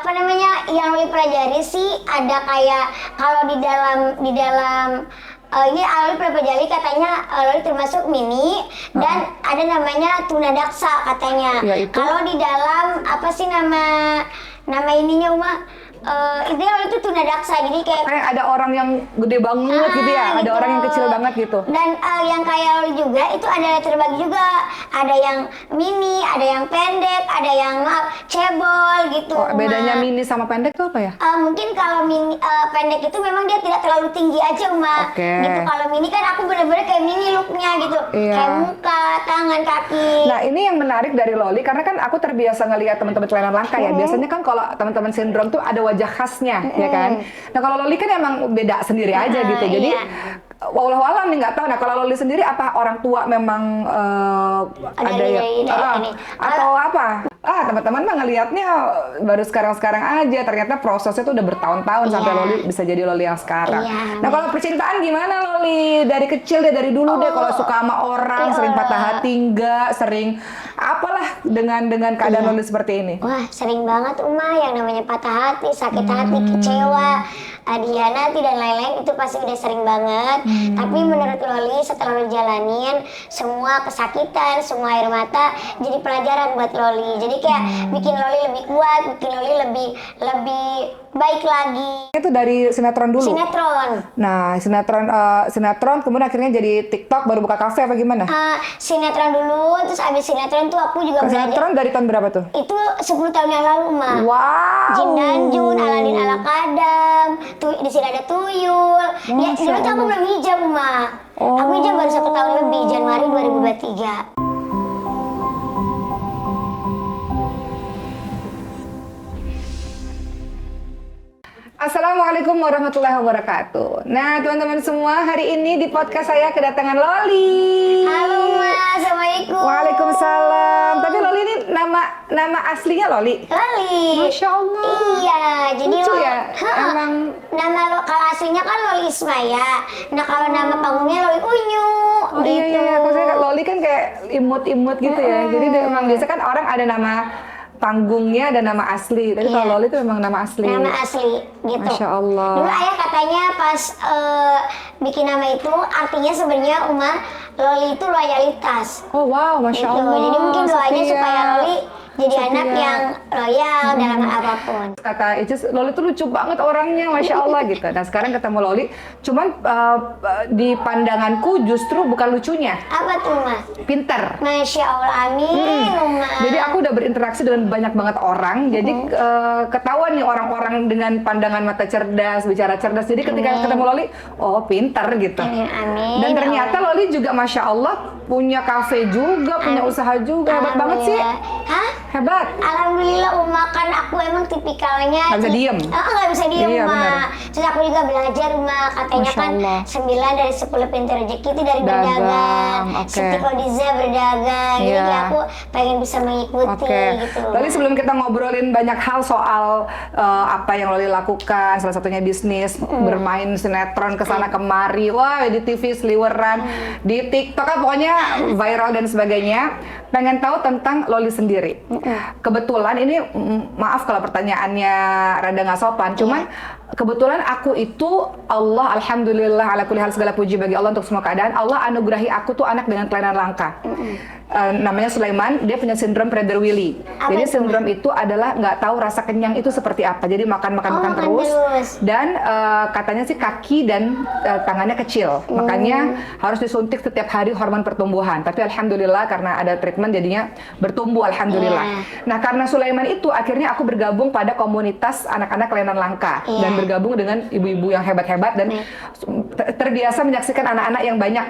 apa namanya yang Loli pelajari sih ada kayak kalau di dalam ini Loli pelajari katanya Loli termasuk mini dan ada namanya tunadaksa katanya. Kalau di dalam apa sih nama ininya Uma? Intinya itu tunadaksa, jadi kayak ada orang yang gede banget gitu ya, ada gitu. orang yang kecil banget gitu. Dan yang kayak lo juga itu ada terbagi juga, ada yang mini, ada yang pendek, ada yang cebol gitu. Bedanya mini sama pendek tuh apa ya? Mungkin kalau mini pendek itu memang dia tidak terlalu tinggi aja Uma. Gitu. Kalau mini kan aku bener-bener kayak mini looknya gitu, kayak muka, tangan, kaki. Nah ini yang menarik dari Loli karena kan aku terbiasa ngelihat teman-teman kelainan langka ya. Biasanya kan kalau teman-teman sindrom tuh ada wajah khasnya, ya kan? Nah kalau Loli kan emang beda sendiri aja gitu. Jadi walau nih nggak tahu. Nah kalau Loli sendiri apa orang tua memang ada yang atau apa? Teman-teman mah ngelihatnya baru sekarang aja. Ternyata prosesnya tuh udah bertahun-tahun sampai Loli bisa jadi Loli yang sekarang. Nah kalau percintaan gimana Loli? Dari kecil deh, dari dulu deh. Kalau suka sama orang, sering patah hati enggak? Sering apalah dengan keadaan Loli seperti ini? Wah sering banget Uma, yang namanya patah hati, sakit hati, kecewa, dihianati dan lain-lain itu pasti udah sering banget. Tapi menurut Loli setelah Loli jalanin semua kesakitan, semua air mata jadi pelajaran buat Loli. Jadi kayak bikin Loli lebih kuat, bikin Loli lebih baik lagi. Itu dari sinetron dulu? Sinetron. Nah sinetron kemudian akhirnya jadi TikTok baru buka kafe apa gimana? Sinetron dulu, terus abis sinetron tuh aku juga belajar. Sinetron dari tahun berapa tuh? Itu 10 tahun yang lalu Mah. Wow. Jin dan Jun, Aladin ala Kadam, di sini ada Tuyul. Ya dulu tuh aku belum hijab Mah. Aku hijab baru 1 tahun lebih, Januari 2023. Assalamualaikum warahmatullahi wabarakatuh. Nah teman-teman semua, hari ini di podcast saya kedatangan Loli. Halo Mas, Assalamualaikum. Waalaikumsalam. Tapi Loli ini nama aslinya Loli? Loli. Masya Allah. Iya, jadi lucu ya. Emang nama kalau aslinya kan Loli Ismaya. Nah kalau nama panggungnya Loli Unyu. Oh gitu. iya, maksudnya Loli kan kayak imut-imut gitu ya. Jadi emang biasa kan orang ada nama panggungnya dan nama asli. Tapi kalau Loli itu memang nama asli. Nama asli, gitu. Masya Allah. Dulu ayah katanya pas bikin nama itu artinya sebenarnya Loli itu loyalitas. Oh wow, Masya Allah. Jadi mungkin doanya supaya Loli jadi anak yang loyal dalam apapun. Kata Icis, Loli tuh lucu banget orangnya, Masya Allah gitu. Nah sekarang ketemu Loli, cuman di pandanganku justru bukan lucunya. Apa tuh Mas? Pinter. Masya Allah, amin. Jadi aku udah berinteraksi dengan banyak banget orang, jadi ketahuan nih orang-orang dengan pandangan mata cerdas, bicara cerdas. Jadi ketika ketemu Loli, oh pinter gitu. Amin. Dan ternyata Loli juga Masya Allah punya kafe juga, punya usaha juga. Hebat banget sih. Hah? Hebat. Alhamdulillah kan aku emang tipikalnya nggak bisa diem. Nggak bisa diem Terus aku juga belajar katanya Masya kan Allah. 9 dari 10 pintu rezeki itu dari berdagang. Siti Khadijah berdagang. Jadi aku pengen bisa mengikuti gitu. Lalu sebelum kita ngobrolin banyak hal soal apa yang Loli lakukan, salah satunya bisnis, bermain sinetron kesana kemari, wah di TV seliweran, di TikTok pokoknya viral dan sebagainya. Pengen tahu tentang Loli sendiri. Kebetulan ini maaf kalau pertanyaannya rada nggak sopan, cuman kebetulan aku itu Allah alhamdulillah ala kulli hal, segala puji bagi Allah untuk semua keadaan. Allah anugerahi aku tuh anak dengan kelainan langka. Namanya Sulaiman, dia punya sindrom Prader-Willi. Jadi sindrom itu adalah nggak tahu rasa kenyang itu seperti apa. Jadi makan terus. Dan katanya sih kaki dan tangannya kecil. Makanya harus disuntik setiap hari hormon pertumbuhan. Tapi alhamdulillah karena ada treatment jadinya bertumbuh alhamdulillah. Nah karena Sulaiman itu akhirnya aku bergabung pada komunitas anak-anak kelainan langka dan bergabung dengan ibu-ibu yang hebat-hebat dan terbiasa menyaksikan anak-anak yang banyak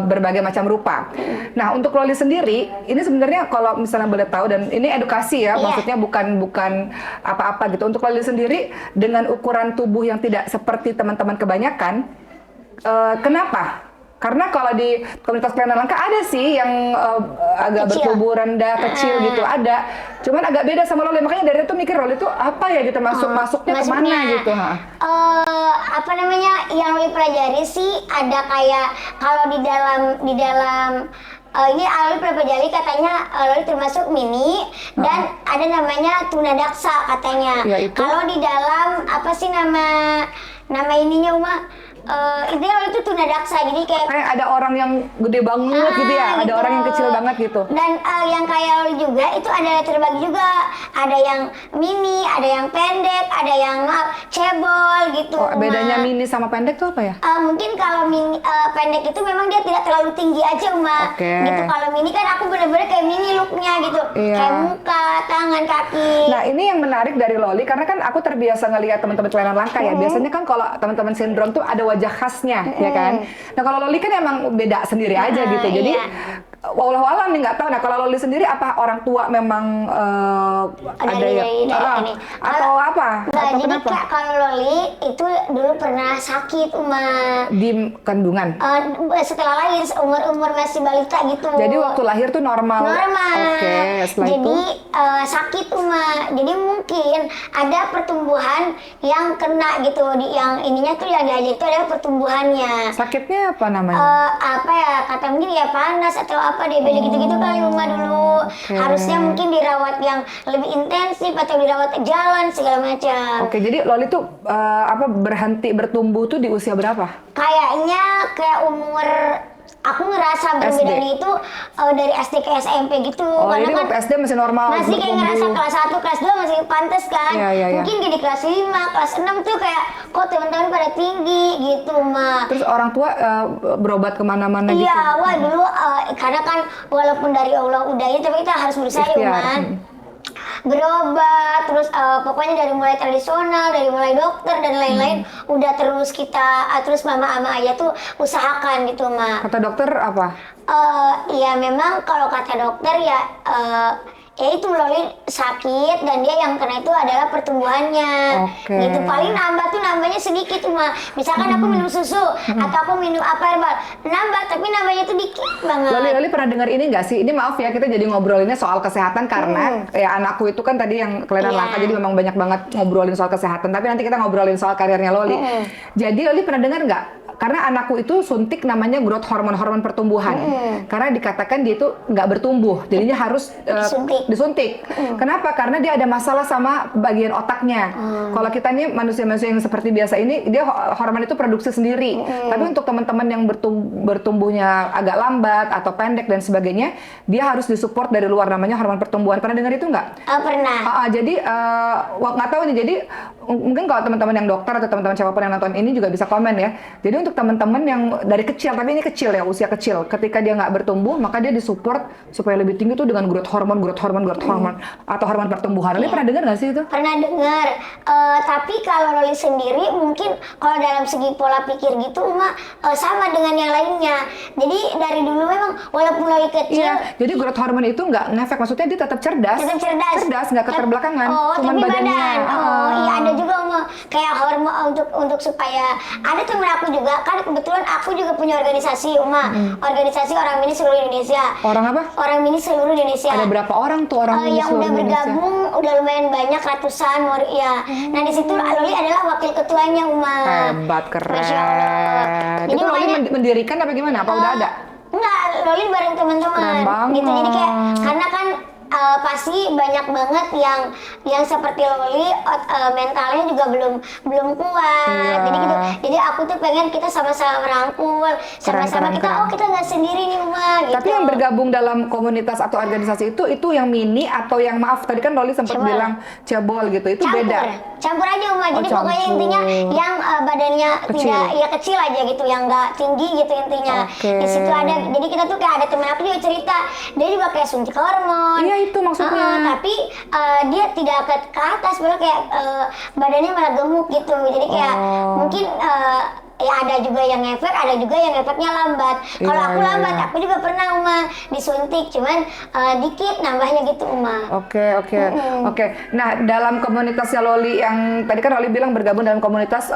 berbagai macam rupa. Nah untuk Loli sendiri, ini sebenarnya kalau misalnya boleh tahu, dan ini edukasi ya, maksudnya bukan apa-apa gitu. Untuk Loli sendiri dengan ukuran tubuh yang tidak seperti teman-teman kebanyakan, kenapa? Karena kalau di komunitas kelainan langka ada sih yang agak bertubuh rendah, kecil gitu, ada. Cuman agak beda sama Loli, makanya dari itu mikir Loli itu apa ya gitu, masuknya kemana gitu. Apa namanya yang Loli pelajari sih ada kayak kalau di dalam Ini Loli Prabajali katanya Loli termasuk mini dan ada namanya tunadaksa katanya. Ya, itu? Kalau di dalam apa sih nama ininya Uma? Ini Loli itu tunadaksa, jadi kayak Ada orang yang gede banget gitu ya, ada gitu. orang yang kecil banget gitu. Dan yang kayak Loli juga itu ada terbagi juga. Ada yang mini, ada yang pendek, ada yang cebol gitu. Oh, bedanya Uma. mini sama pendek tuh apa ya? Mungkin kalau mini pendek itu memang dia tidak terlalu tinggi aja Uma. Oke. Gitu. Kalau mini kan aku bener-bener kayak mini looknya gitu. Iya. Kayak muka, tangan, kaki. Nah, ini yang menarik dari Loli karena kan aku terbiasa ngelihat teman-teman kelainan langka ya. Biasanya kan kalau teman-teman sindrom tuh ada wajah khasnya, ya kan. Nah, kalau Loli kan emang beda sendiri aja gitu. Jadi iya. walau-walau nih nggak tahu. Nah, kalau Loli sendiri apa orang tua memang ada dari ini. atau apa? Nggak, Atau jadi kenapa? Kak, kalau Loli itu dulu pernah sakit Uma. Di kandungan. Setelah lahir umur masih balita gitu. Jadi waktu lahir tuh normal. Normal. Oke, setelah Jadi itu sakit Uma. Jadi mungkin ada pertumbuhan yang kena gitu. Yang ininya tuh yang diajar itu adalah pertumbuhannya. sakitnya apa namanya? Apa ya, kata mungkin ya panas atau apa DBD gitu-gitu kali Uma dulu. Oke. Harusnya mungkin dirawat yang lebih intensif atau dirawat jalan segala macam. Oke, jadi Loli tuh berhenti bertumbuh tuh di usia berapa? Kayaknya kayak umur aku ngerasa berbedanya itu dari SD ke SMP gitu. Oh, Karena jadi kan waktu SD masih normal masih kayak ngerasa bertumbuh. kelas 1, kelas 2 masih pantas kan. Iya, iya, iya. Mungkin di kelas 5, kelas 6 tuh kayak kok teman-teman pada tinggi gitu mah. Terus orang tua berobat kemana-mana gitu? Iya, wah dulu karena kan walaupun dari Allah udah ya, tapi kita harus berusaha ya, Ikhtiar. Man. Berobat, terus pokoknya dari mulai tradisional, dari mulai dokter dan lain-lain, udah terus kita, terus mama sama ayah tuh usahakan gitu, Ma. Kata dokter apa? Ya memang kalau kata dokter ya itu Loli sakit dan dia yang kena itu adalah pertumbuhannya. Oke. Gitu, paling nambahnya sedikit cuma misalkan aku minum susu atau aku minum apa herbal, nambah tapi nambahnya itu dikit banget. Loli pernah dengar ini nggak sih? Ini maaf ya, kita jadi ngobrolinnya soal kesehatan karena ya anakku itu kan tadi yang kelainan Iya. langka, jadi memang banyak banget ngobrolin soal kesehatan. Tapi nanti kita ngobrolin soal karirnya Loli. Jadi Loli pernah dengar nggak? Karena anakku itu suntik namanya growth hormon pertumbuhan. Karena dikatakan dia itu nggak bertumbuh, jadinya harus disuntik. Kenapa? Karena dia ada masalah sama bagian otaknya. Kalau kita nih manusia-manusia yang seperti biasa ini, dia hormon itu produksi sendiri. Tapi untuk teman-teman yang bertumbuhnya agak lambat atau pendek dan sebagainya, dia harus disupport dari luar namanya hormon pertumbuhan. Pernah dengar itu nggak? Pernah. Jadi nggak tahu nih. Jadi mungkin kalau teman-teman yang dokter atau teman-teman siapapun yang nonton ini juga bisa komen ya. Jadi untuk teman-teman yang dari kecil, tapi ini kecil ya, usia kecil, ketika dia nggak bertumbuh, maka dia disupport supaya lebih tinggi tuh dengan growth hormon atau hormon pertumbuhan. Loli pernah dengar nggak sih itu? Pernah dengar. Tapi kalau Loli sendiri mungkin kalau dalam segi pola pikir gitu sama dengan yang lainnya. Jadi dari dulu memang walaupun Loli kecil. Iya, jadi growth hormon itu nggak ngefek, maksudnya dia tetap cerdas. Cerdas, nggak keterbelakangan. tapi Cuman badannya. badan. Iya ada juga kayak hormon untuk supaya ada temen aku juga kan kebetulan aku juga punya organisasi organisasi orang mini seluruh Indonesia. Orang apa? Orang mini seluruh Indonesia. Ada berapa orang tuh orang mini yang seluruh udah Indonesia? bergabung udah lumayan banyak ratusan ya. Nah di situ Loli adalah wakil ketuanya Hebat, keren. Masya Allah. Jadi Itu Loli makanya- mendirikan apa gimana? Apa udah ada? Enggak, Loli bareng teman-teman. Keren banget. Gitu. Jadi kayak karena kan pasti banyak banget yang seperti Loli mentalnya juga belum kuat. Iya. Jadi gitu. Jadi aku tuh pengen kita sama-sama merangkul, sama-sama Keren, kita keren. kita nggak sendiri nih gitu. Tapi yang bergabung dalam komunitas atau organisasi itu yang mini atau yang maaf tadi kan Loli sempat Cebol. bilang cebol gitu, itu beda. Campur aja Jadi Oh, pokoknya campur. intinya yang badannya Kecil. kecil aja gitu, yang nggak tinggi gitu intinya. Oke. Di situ ada, jadi kita tuh kayak ada temen aku juga cerita, dia juga kayak suntik hormon. Iya, itu maksudnya. Tapi dia tidak ke atas, malah kayak badannya malah gemuk gitu. Jadi kayak mungkin ya ada juga yang efek, ada juga yang efeknya lambat. Kalau Iya, aku iya, lambat, iya. aku juga pernah disuntik, cuman dikit nambahnya gitu Oke. Nah, dalam komunitasnya Loli yang tadi kan Loli bilang bergabung dalam komunitas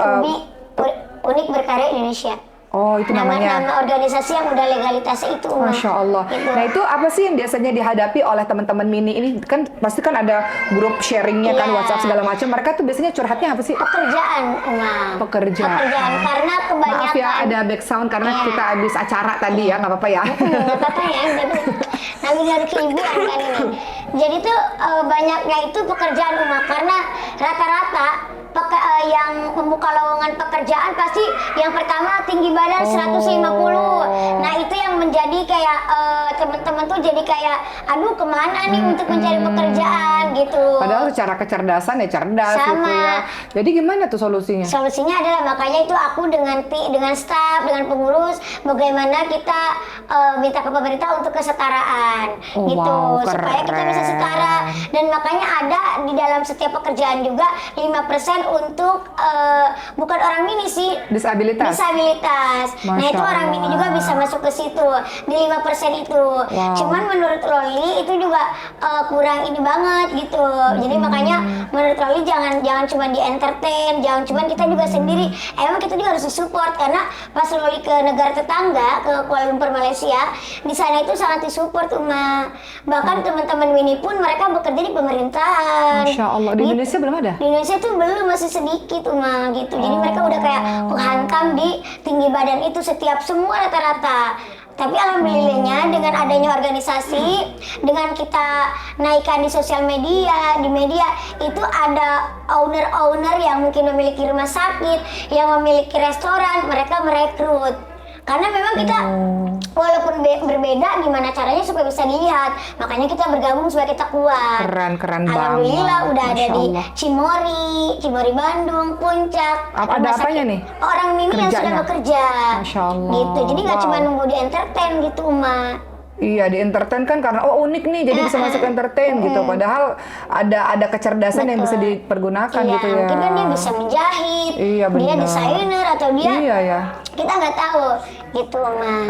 Unik Berkarya Indonesia. Oh, itu namanya. Nama organisasi yang udah legalitasnya itu. Masya Allah. Gitu. Nah itu apa sih yang biasanya dihadapi oleh teman-teman Mini ini? Kan pasti kan ada grup sharingnya kan, Iya. WhatsApp segala macam. Mereka tuh biasanya curhatnya apa sih? Pekerjaan, Pekerjaan. karena kebanyakan. Maaf ya ada back sound karena Iya. kita habis acara tadi ya, nggak apa-apa ya. Nggak apa-apa ya, nabi dari keibuan kan ini. Jadi tuh banyaknya itu pekerjaan rumah karena rata-rata yang membuka lowongan pekerjaan pasti yang pertama tinggi badan 150. Nah itu yang menjadi kayak teman-teman tuh jadi kayak aduh kemana nih untuk mencari pekerjaan gitu. Padahal secara kecerdasan ya cerdas Sama. gitu ya. Jadi gimana tuh solusinya? Solusinya adalah makanya itu aku dengan staf, dengan pengurus, bagaimana kita minta ke pemerintah untuk kesetaraan gitu, wow, supaya kita bisa setara. Dan makanya ada di dalam setiap pekerjaan juga 5% untuk bukan orang Mini sih, Disabilitas. Nah Masya itu orang Mini juga bisa masuk ke situ di 5% itu. Wow. Cuman menurut Loli itu juga kurang ini banget gitu. Jadi makanya menurut Loli jangan cuma di entertain, jangan cuma kita juga sendiri. Emang kita juga harus disupport karena pas Loli ke negara tetangga ke Kuala Lumpur Malaysia, di sana itu sangat disupport bahkan teman-teman Mini pun mereka bekerja di pemerintahan. Masya Allah. Di Gitu. Indonesia belum ada? Di Indonesia tuh belum, masih sedikit gitu. Jadi mereka udah kayak menghantam di tinggi badan itu setiap semua rata-rata. Tapi alhamdulillahnya dengan adanya organisasi, dengan kita naikkan di sosial media, di media itu ada owner-owner yang mungkin memiliki rumah sakit, yang memiliki restoran, mereka merekrut. Karena memang kita walaupun berbeda gimana caranya supaya bisa dilihat. Makanya kita bergabung supaya kita kuat. Keren banget. Alhamdulillah udah ada Masya di Allah. Cimory Bandung, Puncak. Ada rumah apanya sakit nih? Orang Mini yang sudah Kerjanya? bekerja. Masya Allah. Gitu. Jadi nggak Wow. cuma nunggu di entertain gitu, Iya, di entertain kan karena unik nih jadi bisa masuk entertain gitu. Padahal ada kecerdasan yang bisa dipergunakan Iya, gitu ya. mungkin kan dia bisa menjahit, Iya, dia benar. desainer atau dia Iya ya. kita nggak tahu gitu,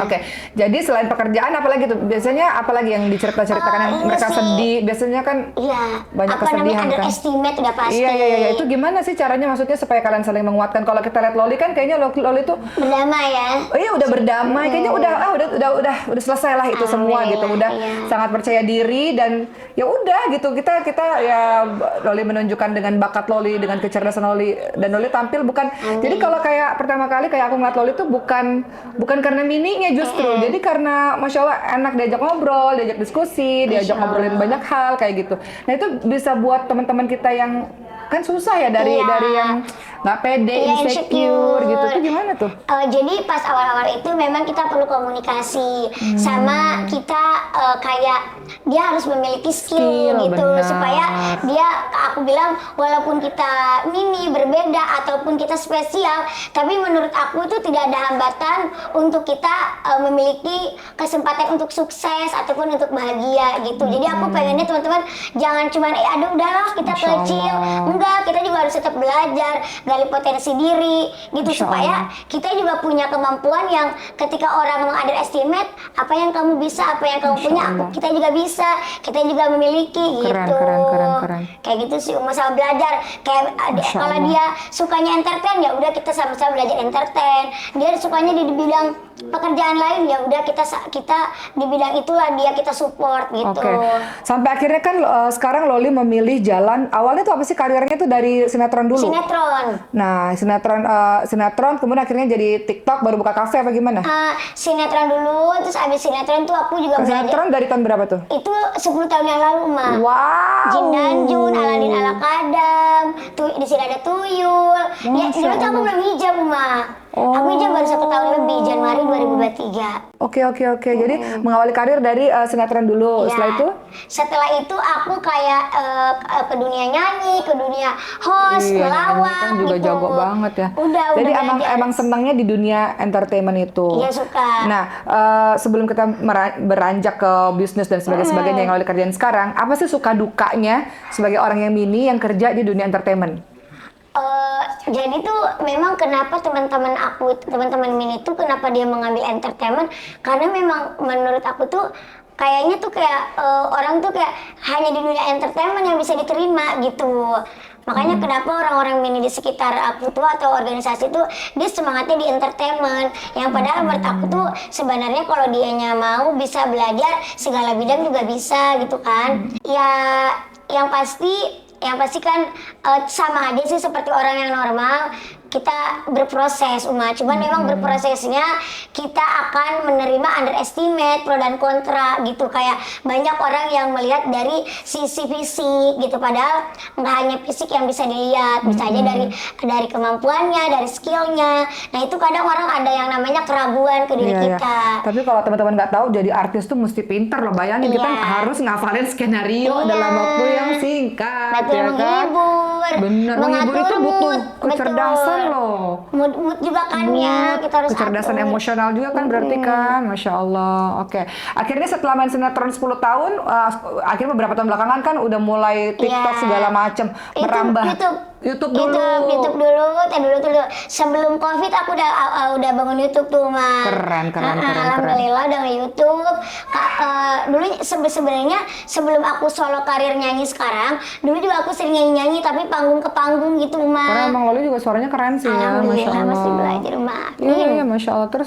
Oke, jadi selain pekerjaan apalagi tuh? Biasanya apalagi yang dicerita-ceritakan yang ini mereka sih. sedih? Biasanya kan Iya, banyak apa namanya kesedihan kan? underestimate udah pasti. Iya. Itu gimana sih caranya maksudnya supaya kalian saling menguatkan? Kalau kita lihat Loli kan kayaknya Loli tuh Berdamai ya. oh iya udah berdamai, kayaknya udah selesai lah itu semua gitu, udah iya. sangat percaya diri dan ya udah gitu kita ya Loli menunjukkan dengan bakat Loli, dengan kecerdasan Loli dan Loli tampil bukan. Jadi kalau kayak pertama kali kayak aku ngeliat Loli tuh bukan karena Mininya justru, jadi karena Masya Allah enak diajak ngobrol, diajak diskusi, diajak ngobrolin banyak hal kayak gitu. Nah itu bisa buat teman-teman kita yang kan susah ya dari yang nggak pede, Iya, insecure gitu tuh gimana tuh? Jadi pas awal-awal itu memang kita perlu komunikasi sama kita kayak dia harus memiliki skill gitu benar. supaya dia aku bilang walaupun kita Mini berbeda ataupun kita spesial tapi menurut aku itu tidak ada hambatan untuk kita memiliki kesempatan untuk sukses ataupun untuk bahagia gitu. Jadi aku pengennya teman-teman jangan cuma aduh udahlah kita Masya kecil. Allah. Enggak, kita juga harus tetap belajar, gali potensi diri gitu Masya supaya Allah. kita juga punya kemampuan yang ketika orang meng-underestimate apa yang kamu bisa, apa yang kamu Masya punya, Allah. kita juga bisa, kita juga memiliki Keren, gitu. keren. Kayak gitu sih, masalah belajar. Kayak Masya kalau Allah. dia sukanya entertain ya udah kita sama-sama belajar entertain. Dia sukanya di bidang pekerjaan lain ya udah kita di bidang itulah dia kita support gitu. Oke. Sampai akhirnya kan sekarang Loli memilih jalan awalnya tuh apa sih karirnya tuh dari sinetron dulu? Sinetron. Nah, sinetron kemudian akhirnya jadi TikTok baru buka kafe apa gimana? Sinetron dulu, terus abis sinetron tuh aku juga belajar. Sinetron dari tahun berapa tuh? Itu 10 tahun yang lalu, Wow. Jin dan Jun, Aladin ala Kadam, di sini ada Tuyul. Ya, Masya dulu tuh aku Allah. belum hijab, Aku hijab baru 1 tahun lebih, Januari 2023. Oke. Jadi mengawali karir dari sinetron dulu. Ya. Setelah itu? Aku kayak ke dunia nyanyi, ke dunia host, Iya, ngelawak kan juga gitu. jago banget ya. Udah Jadi belajar. emang senangnya di dunia entertainment itu. Iya, suka. Nah, sebelum kita beranjak ke bisnis dan sebagainya yang Loli kerjain sekarang, apa sih suka dukanya sebagai orang yang Mini yang kerja di dunia entertainment? Jadi tuh memang kenapa teman-teman Mini tuh kenapa dia mengambil entertainment karena memang menurut aku tuh kayaknya tuh kayak orang tuh kayak hanya di dunia entertainment yang bisa diterima gitu. Makanya kenapa orang-orang mini di sekitar aku tuh atau organisasi tuh dia semangatnya di entertainment. Yang padahal menurut aku tuh sebenarnya kalau dianya mau bisa belajar segala bidang juga bisa gitu kan. Ya yang pasti kan sama aja sih seperti orang yang normal. Kita berproses cuman memang berprosesnya kita akan menerima underestimate pro dan kontra gitu, kayak banyak orang yang melihat dari sisi fisik gitu, padahal nggak hanya fisik yang bisa dilihat, bisa aja dari kemampuannya, dari skillnya. Nah itu kadang orang ada yang namanya keraguan ke diri kita. Tapi kalau teman-teman nggak tahu, jadi artis tuh mesti pinter loh. Bayangin kita harus ngafalin skenario dalam waktu yang singkat. Betul, ya menghibur. Kan? Bener, menghibur itu butuh kecerdasan loh. Mood juga kan ya, kita harus kecerdasan atur. emosional juga kan berarti kan. Masya Allah. Oke. Akhirnya setelah main sinetron 10 tahun, akhirnya beberapa tahun belakangan kan udah mulai TikTok segala macem merambah. YouTube dulu. YouTube dulu. Sebelum COVID aku udah bangun YouTube tuh, Ma. Keren. Alhamdulillah udah YouTube. Dulu sebenarnya sebelum aku solo karir nyanyi sekarang, dulu juga aku sering nyanyi tapi panggung ke panggung gitu, Ma. Karena emang Loli juga suaranya keren sih ya, Masya Allah. Masih belajar, Ma. Iya, Masya Allah. Terus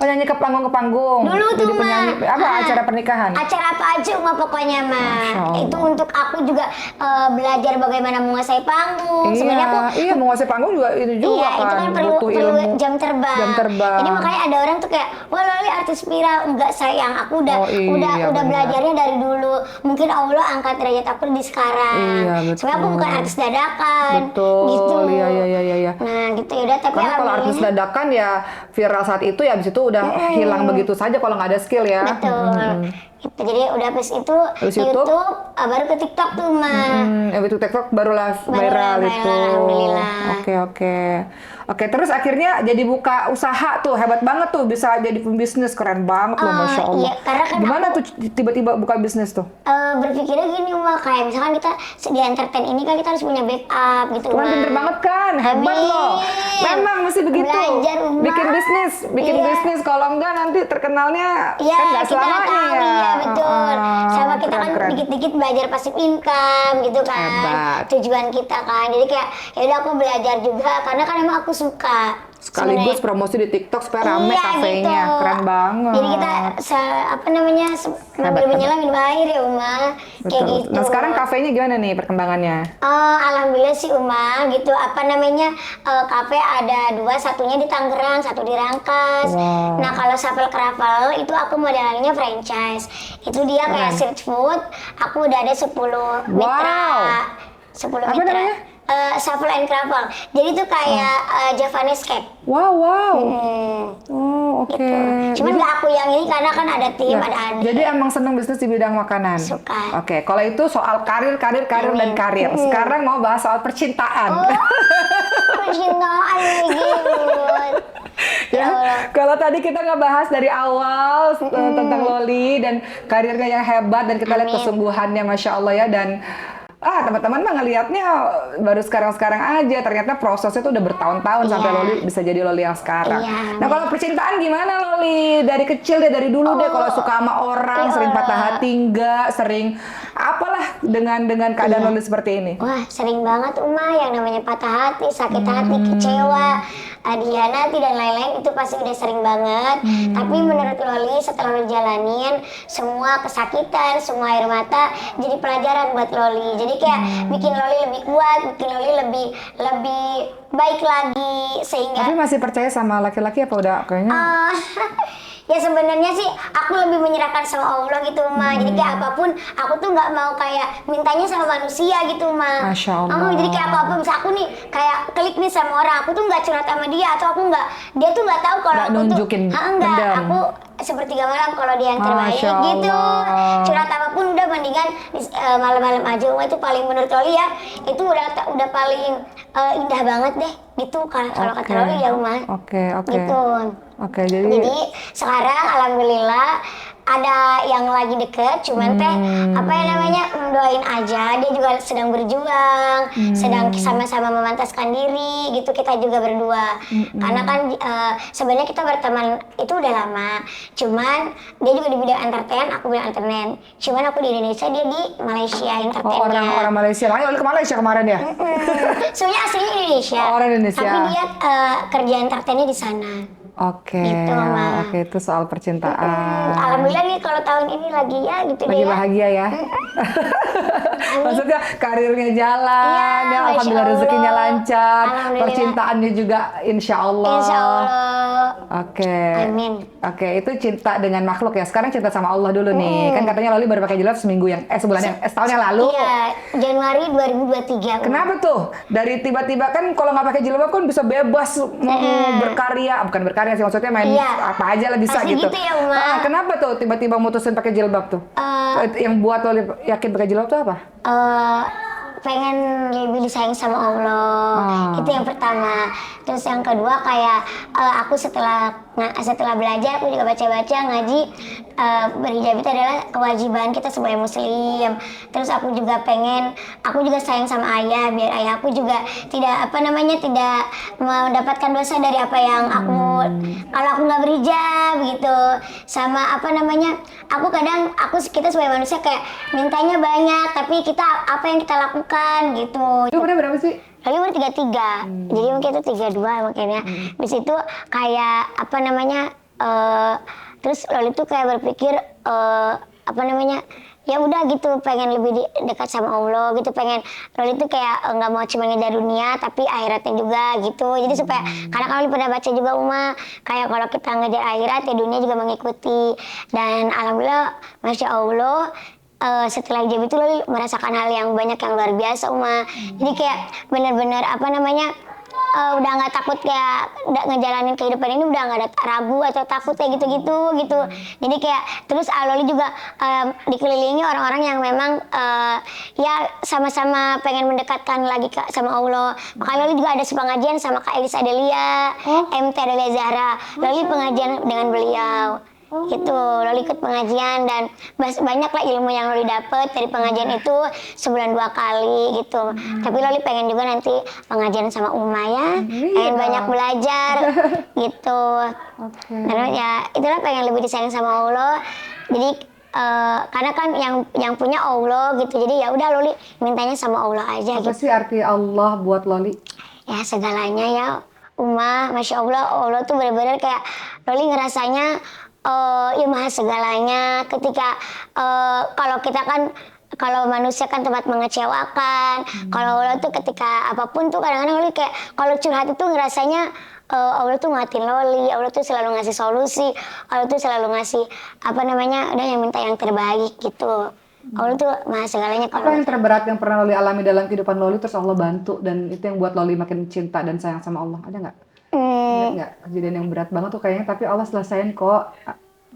nyanyi ke panggung. Dulu tuh, jadi penyanyi, Ma. apa acara pernikahan? Acara apa aja, Ma, pokoknya, Ma. Itu untuk aku juga belajar bagaimana menguasai panggung. Sebenarnya aku menguasai panggung juga itu juga itu kan perlu jam terbang. Jadi makanya ada orang tuh kayak, wah Loli artis viral. Enggak sayang, aku udah belajarnya dari dulu. Mungkin Allah angkat derajat aku di sekarang. Sebenarnya aku bukan artis dadakan. Betul. Gitu. Iya. Nah gitu ya udah. Tapi karena kalau artis dadakan ya viral saat itu ya abis itu udah hilang begitu saja kalau nggak ada skill ya. Betul. Gitu. Jadi udah habis itu YouTube baru ke TikTok tuh, Ma. Itu TikTok barulah viral itu. Alhamdulillah. Oke, terus akhirnya jadi buka usaha tuh, hebat banget tuh, bisa jadi pembisnis, keren banget loh, Masya Allah. Iya, karena kan gimana tuh tiba-tiba buka bisnis tuh? Berpikirnya gini, Ma, kayak misalkan kita di entertain ini kan kita harus punya backup gitu, Ma. Pinter banget kan, hebat loh. Memang mesti begitu. Belajar, Ma. Bikin bisnis, kalau enggak nanti terkenalnya kan nggak selamanya ya. Iya, betul. Sama kita kan dikit-dikit belajar passive income gitu kan. Hebat. Tujuan kita kan. Jadi kayak ya udah aku belajar juga karena kan emang aku suka. Sekaligus promosi di TikTok supaya rame kafenya, gitu. Keren banget. Jadi kita sambil menyelam minum air ya, Uma. Kayak gitu. Nah sekarang kafenya gimana nih perkembangannya? Alhamdulillah sih, Uma, gitu. Kafe ada 2, satunya di Tangerang, satu di Rangkas. Wow. Nah kalau Shuffle Cravel itu aku modelannya franchise. Itu dia kayak street food. Aku udah ada 10 mitra. 10 Apa mitra. namanya? Shuffle and Cravel. Jadi itu kayak Javanese cake. Wow. Oke. Gitu. Cuman nggak aku yang ini karena kan ada tim, ada adik. Jadi emang seneng bisnis di bidang makanan. Suka. Oke, kalau itu soal karir dan karir. Sekarang mau bahas soal percintaan. Percintaan lagi. Ya, kalau tadi kita ngebahas dari awal tentang Loli dan karirnya yang hebat dan kita lihat kesungguhannya, Masya Allah ya, dan teman-teman mah ngelihatnya baru sekarang aja, ternyata prosesnya tuh udah bertahun-tahun sampai Loli bisa jadi Loli yang sekarang. Nah kalau percintaan gimana Loli? Dari kecil deh, dari dulu deh, kalau suka sama orang sering patah hati enggak, sering apalah dengan keadaan Loli seperti ini? Wah sering banget, Uma, yang namanya patah hati, sakit hati, kecewa, dihianati dan lain-lain itu pasti udah sering banget. Tapi menurut Loli setelah Loli jalanin semua kesakitan, semua air mata jadi pelajaran buat Loli. Jadi kayak bikin Loli lebih kuat, bikin Loli lebih baik lagi sehingga. Tapi masih percaya sama laki-laki apa udah kayaknya? Ya sebenarnya sih aku lebih menyerahkan sama Allah gitu, Ma. Jadi kayak apapun aku tuh nggak mau kayak mintanya sama manusia gitu, Ma. Masya Allah. Jadi kayak apa misal aku nih kayak klik nih sama orang, aku tuh nggak curhat sama dia atau dia tuh nggak tahu kalau aku nunjukin tuh enggak, dendam. Aku sepertiga malam kalau dia yang terbaik gitu. Curhat apapun udah mendingan malam-malam aja, Uma. Itu paling menurut Loli ya, itu udah paling indah banget deh gitu kalau kata Loli ya, Uma. Oke. Gitu. Jadi sekarang alhamdulillah ada yang lagi deket, cuman teh apa ya namanya doain aja, dia juga sedang berjuang, sedang sama-sama memantaskan diri gitu, kita juga berdua. Karena kan sebenarnya kita berteman itu udah lama, cuman dia juga di bidang entertain, aku bidang entertain. Cuman aku di Indonesia, dia di Malaysia entertainnya. Orang Malaysia, makanya ke Malaysia kemarin ya? Sebenarnya aslinya Indonesia, orang Indonesia. tapi dia kerja entertainnya di sana. Oke, Gitu, Ma. oke, itu soal percintaan. Alhamdulillah nih kalau tahun ini lagi ya gitu Lagi deh ya. bahagia ya. Maksudnya karirnya jalan, Iya, ya Masya alhamdulillah Allah. rezekinya lancar, Alhamdulillah. percintaannya juga insya Allah. Insya Allah. Oke. Amin. Oke, itu cinta dengan makhluk ya. Sekarang cinta sama Allah dulu nih. Kan katanya Loli baru pakai jilbab setahun yang lalu. Iya, Januari 2023. Kenapa tuh? Dari tiba-tiba kan kalau nggak pakai jilbab kan bisa bebas mau berkarya, bukan berkarya sih maksudnya main Iya. apa aja lah bisa Pasti gitu. gitu ya, Uma. Kenapa tuh tiba-tiba mutusin pakai jilbab tuh? Yang buat Loli yakin pakai jilbab tuh apa? Pengen lebih disayang sama Allah. Itu yang pertama. Terus yang kedua kayak aku setelah belajar, aku juga baca-baca ngaji, berhijab itu adalah kewajiban kita sebagai muslim. Terus aku juga sayang sama ayah, biar ayah aku juga tidak tidak mendapatkan dosa dari apa yang kalau aku nggak berhijab gitu. Sama kita sebagai manusia kayak mintanya banyak, tapi apa yang kita lakukan gitu. Itu umurnya berapa sih? Lalu umur 33, jadi mungkin itu 32 makanya. Di situ kayak terus Loli tuh kayak berpikir ya udah gitu, pengen lebih dekat sama Allah gitu, pengen Loli tuh kayak nggak mau cuma ngejar dunia tapi akhiratnya juga gitu. Jadi supaya karena kalau Loli pernah baca juga kayak kalau kita ngejar akhirat ya dunia juga mengikuti. Dan alhamdulillah Masya Allah, setelah hijab itu Loli merasakan hal yang banyak yang luar biasa Jadi kayak benar-benar udah nggak takut kayak ngejalanin kehidupan ini, udah nggak ada ragu atau takut kayak gitu. Jadi kayak terus Loli juga dikelilingi orang-orang yang memang ya sama-sama pengen mendekatkan lagi sama Allah. Makanya Loli juga ada pengajian sama Kak Elis Adelia, MT Adelia Zahra. Loli pengajian dengan beliau. Gitu, Loli ikut pengajian dan banyak lah ilmu yang Loli dapet dari pengajian itu sebulan 2 kali gitu. Tapi Loli pengen juga nanti pengajian sama Uma ya, pengen banyak belajar gitu. Karena ya itulah pengen lebih disayang sama Allah. Jadi karena kan yang punya Allah gitu. Jadi ya udah Loli mintanya sama Allah aja. Apa sih arti Allah buat Loli? Ya segalanya ya Uma, Masya Allah, Allah tuh benar-benar kayak Loli ngerasanya ya maha segalanya. Ketika kalau manusia kan tempat mengecewakan, kalau Allah tuh ketika apapun tuh kadang-kadang Loli kayak kalau curhat itu ngerasanya Allah tuh ngatin Loli, Allah tuh selalu ngasih solusi, Allah tuh selalu ngasih udah yang minta yang terbaik gitu. Allah tuh maha segalanya. Apa yang terberat yang pernah Loli alami dalam kehidupan Loli terus Allah bantu dan itu yang buat Loli makin cinta dan sayang sama Allah? Ada nggak? Ingat nggak kejadian yang berat banget tuh kayaknya tapi Allah selesain kok.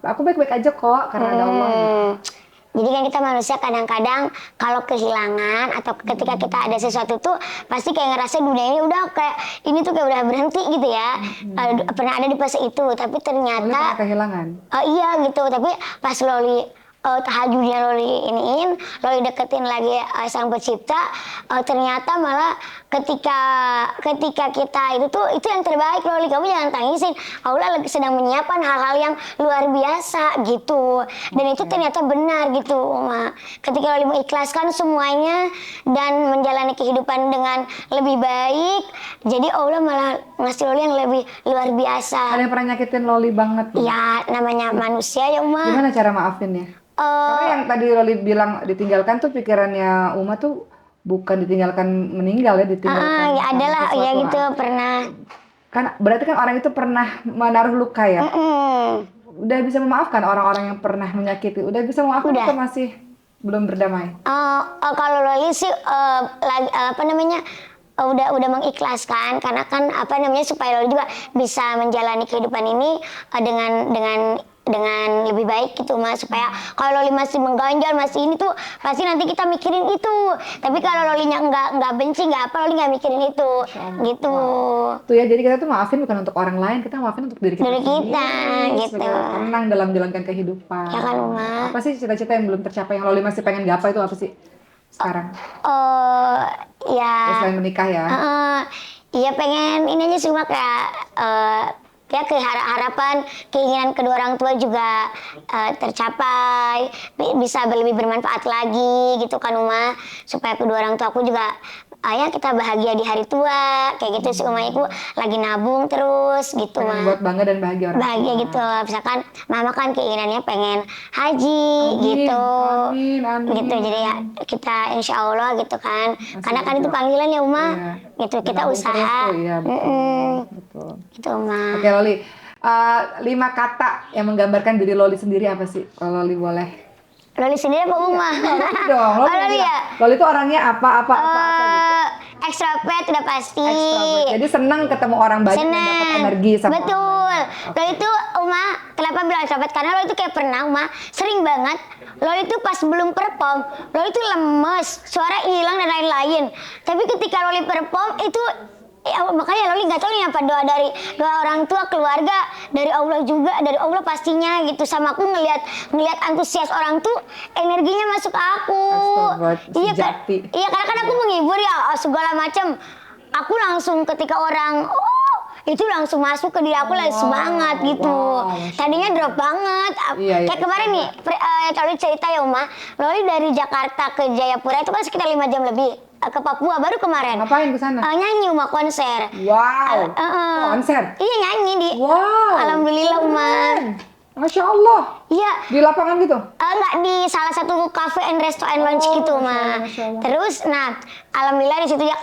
Aku baik-baik aja kok karena ada Allah. Jadi kan kita manusia kadang-kadang kalau kehilangan atau ketika kita ada sesuatu tuh pasti kayak ngerasa dunia ini udah kayak ini tuh kayak udah berhenti gitu ya. Pernah ada di fase itu, tapi ternyata Loli pernah kehilangan. Iya gitu, tapi pas Loli tahajudnya Loli Loli deketin lagi Sang Pencipta, ternyata malah ketika kita itu yang terbaik. Loli, kamu jangan tangisin, Allah sedang menyiapkan hal-hal yang luar biasa gitu. Dan itu ternyata benar gitu ketika Loli mengikhlaskan semuanya dan menjalani kehidupan dengan lebih baik, jadi Allah malah ngasih Loli yang lebih luar biasa. Ada yang pernah nyakitin Loli banget? Ya namanya manusia ya Gimana cara maafinnya? Karena yang tadi Loli bilang ditinggalkan tuh pikirannya Uma tuh bukan ditinggalkan meninggal ya, ditinggalkan. Ya adalah ya gitu pernah. Kan berarti kan orang itu pernah menaruh luka ya. Udah bisa memaafkan orang-orang yang pernah menyakiti. Udah bisa memaafkan atau masih belum berdamai? Kalau Loli sih udah mengikhlaskan karena kan supaya Loli juga bisa menjalani kehidupan ini dengan dengan lebih baik gitu Mas, supaya kalau Loli masih mengganjal masih ini tuh pasti nanti kita mikirin itu, tapi kalau Lolinya nggak benci nggak apa, Loli nggak mikirin itu gitu. Tuh ya, jadi kita tuh maafin bukan untuk orang lain, kita maafin untuk diri kita Dari kita sendiri, gitu supaya tenang dalam menjalankan kehidupan. ya kan Uma. Apa sih cita-cita yang belum tercapai yang Loli masih pengen gapai itu apa sih sekarang? Ya Selain menikah ya. iya pengen ini aja cuma kayak ya harapan keinginan kedua orang tua juga tercapai, bisa lebih bermanfaat lagi gitu kan Uma, supaya kedua orang tua aku juga ya kita bahagia di hari tua kayak gitu sih Uma. Aku lagi nabung terus gitu Pengen mah, buat bangga dan bahagia orang bahagia tua. gitu. Misalkan mama kan keinginannya pengen haji Amin, gitu, amin. gitu. Jadi ya kita insya Allah gitu kan, karena kan juga. itu panggilan ya Uma, Iya. gitu kita Nabung usaha terus tuh, iya, betul. gitu Uma. Oke Loli, 5 kata yang menggambarkan diri Loli sendiri apa sih? Kalau Loli boleh. Loli sendiri apa Uma? Loli dong, Loli, Loli ya? Loli itu orangnya apa gitu. Extrovert udah pasti. Extrovert. Jadi senang ketemu orang banyak dan dapat energi sama Betul. orang banyak. Loli itu Uma, kenapa bilang extrovert? Karena Loli itu kayak pernah Uma, sering banget. Loli itu pas belum perform, Loli itu lemes, suara hilang dan lain-lain. Tapi ketika Loli perform itu makanya Loli nggak tahu nih apa doa dari orang tua, keluarga, dari Allah juga, dari Allah pastinya gitu. Sama aku ngelihat antusias orang tuh energinya masuk ke aku. Extrovert, Iya kan? sejati. Iya karena kan aku menghibur ya segala macam. Aku langsung ketika orang itu langsung masuk ke diri aku lagi semangat gitu. Tadinya drop banget. Iya, Kayak kemarin nih, Loli cerita ya Uma, Loli dari Jakarta ke Jayapura itu kan sekitar 5 jam lebih. Ke Papua baru kemarin. Ngapain ke sana? Nyanyi Uma, konser. Wow. Konser. Iya nyanyi di. Wow. Alhamdulillah Uma. Masya Allah. Iya. Di lapangan gitu? Enggak, di salah satu cafe and resto and lounge gitu Uma. Masya Allah. Terus, nah, alhamdulillah di situ ya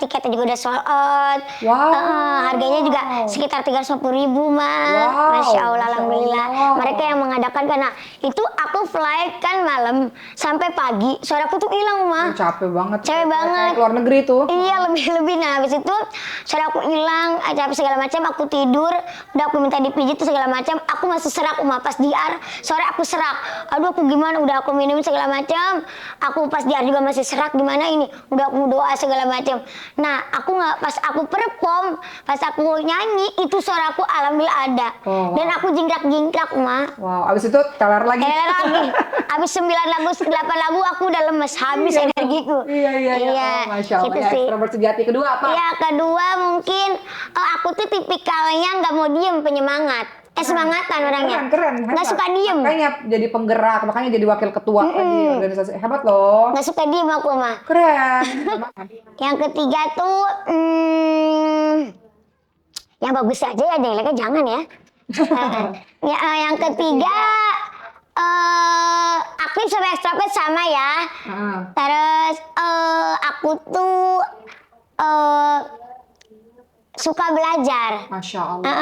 tiketnya juga udah sold out. Wow. Harganya juga sekitar 350.000 Mas. Wow. Masya Allah, alhamdulillah. Allah. Mereka yang mengadakan karena itu aku flight kan malam sampai pagi. Suaraku tuh hilang Uma. Capek banget. Capek banget. Kayak keluar negeri tuh. Iya lebih. Nah habis itu suara aku hilang, capek segala macam. Aku tidur, udah aku minta dipijit segala macam. Aku masih serak Uma pas diar. Sore aku serak. Aduh aku gimana? Udah aku minum segala macam. Aku pas diar juga masih serak. Gimana ini? Udah aku doa segala macam. Nah aku nggak pas aku perform, pas aku nyanyi itu suara aku alhamdulillah ada. Dan aku jingkrak Uma. Wow. Abis itu teler lagi. Abis 9 lagu, 8 lagu aku udah lemes habis energiku. Iya. Oh, Masya Allah. Gitu Ya, sih. extrovert sejati. Kedua apa? Ya kedua mungkin aku tuh tipikalnya nggak mau diem, penyemangat. Semangatan orangnya. Keren. Nggak suka diem. Makanya jadi penggerak, makanya jadi wakil ketua tadi organisasi. Hebat loh. Nggak suka diem aku mah. Keren. Yang ketiga tuh yang bagus aja ya, jeleknya jangan ya. Yang ketiga aktif sama ekstrovert sama ya. Terus aku tuh suka belajar. Masya Allah.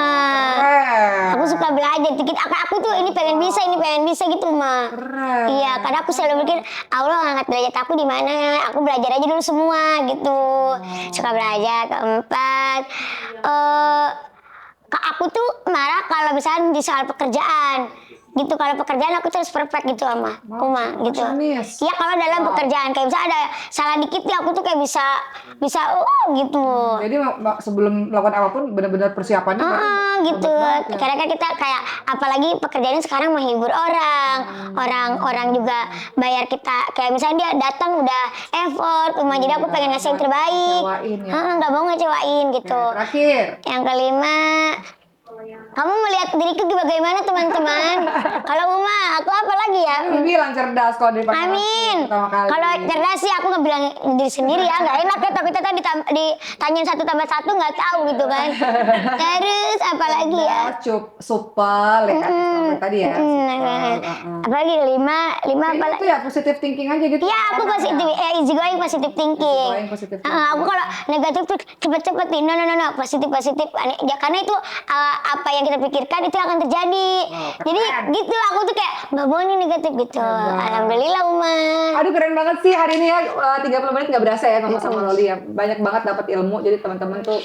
Keren. Aku suka belajar dikit. Aku tuh ini pengen bisa gitu mah. Keren. Iya, karena aku selalu mikir Allah ngangkat derajat aku di mana. Aku belajar aja dulu semua gitu. Suka belajar. Keempat, aku tuh marah kalau misalnya di soal pekerjaan. Gitu, kalau pekerjaan aku terus perfect gitu Uma gitu. Iya kalau dalam pekerjaan kayak misalnya ada salah dikit ya aku tuh kayak bisa gitu. Jadi sebelum melakukan apapun benar-benar persiapannya gitu. Karena kan kita kayak apalagi pekerjaannya sekarang menghibur orang juga bayar kita kayak misalnya dia datang udah effort jadi aku pengen ngasih yang terbaik. Nggak mau ngecewain gitu. Terakhir. Yang kelima, kamu melihat diriku bagaimana teman-teman? Kalau Uma, aku apa lagi ya? Bilang cerdas kalau dipakai. Amin. Kalau cerdas sih aku nggak bilang diri sendiri ya, nggak enak ya. Tapi kita ditanyain 1 tambah 1 nggak tahu gitu kan. Terus apa lagi ya? Supel ya kan tadi ya. Apalagi 5 apa lagi? Itu ya positive thinking aja gitu. Ya aku positif, easy going positive thinking. Aku kalau negatif tuh cepet-cepet nih, no positif. Ya karena itu apa yang kita pikirkan itu akan terjadi. Jadi gitu aku tuh kayak nggak boleh nih negatif gitu. Alhamdulillah Uma. Aduh keren banget sih hari ini ya 30 menit nggak berasa ya sama Loli ya. Banyak banget dapat ilmu. Jadi teman-teman tuh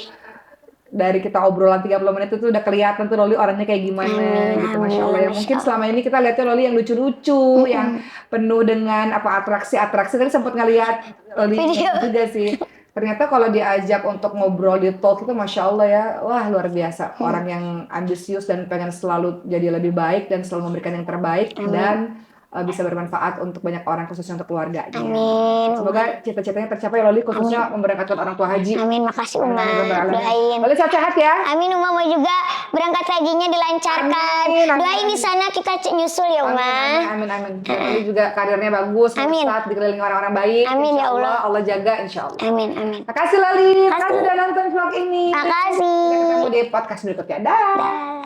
dari kita obrolan 30 menit itu udah kelihatan tuh Loli orangnya kayak gimana gitu, Masya Allah ya. Mungkin selama ini kita lihatnya Loli yang lucu-lucu, yang penuh dengan atraksi-atraksi. Tadi sempat ngeliat Loli juga sih. Ternyata kalau diajak untuk ngobrol di talk itu Masya Allah ya, wah luar biasa. Orang yang ambisius dan pengen selalu jadi lebih baik dan selalu memberikan yang terbaik dan bisa bermanfaat untuk banyak orang, khususnya untuk keluarganya. Amin. Semoga cita-citanya tercapai Loli, khususnya memberangkatkan orang tua haji. Amin, makasih Uma. Doain. Loli sehat-sehat ya. Amin, Uma mau juga berangkat hajinya dilancarkan. Amin, amin. Doain di sana kita nyusul ya Uma. Amin. Loli juga karirnya bagus, sukses, dikelilingi orang-orang baik. Amin ya Allah. Allah jaga insya Allah. Amin. Makasih Loli, makasih udah nonton vlog ini. Makasih. Kita ketemu di podcast berikutnya. Dah.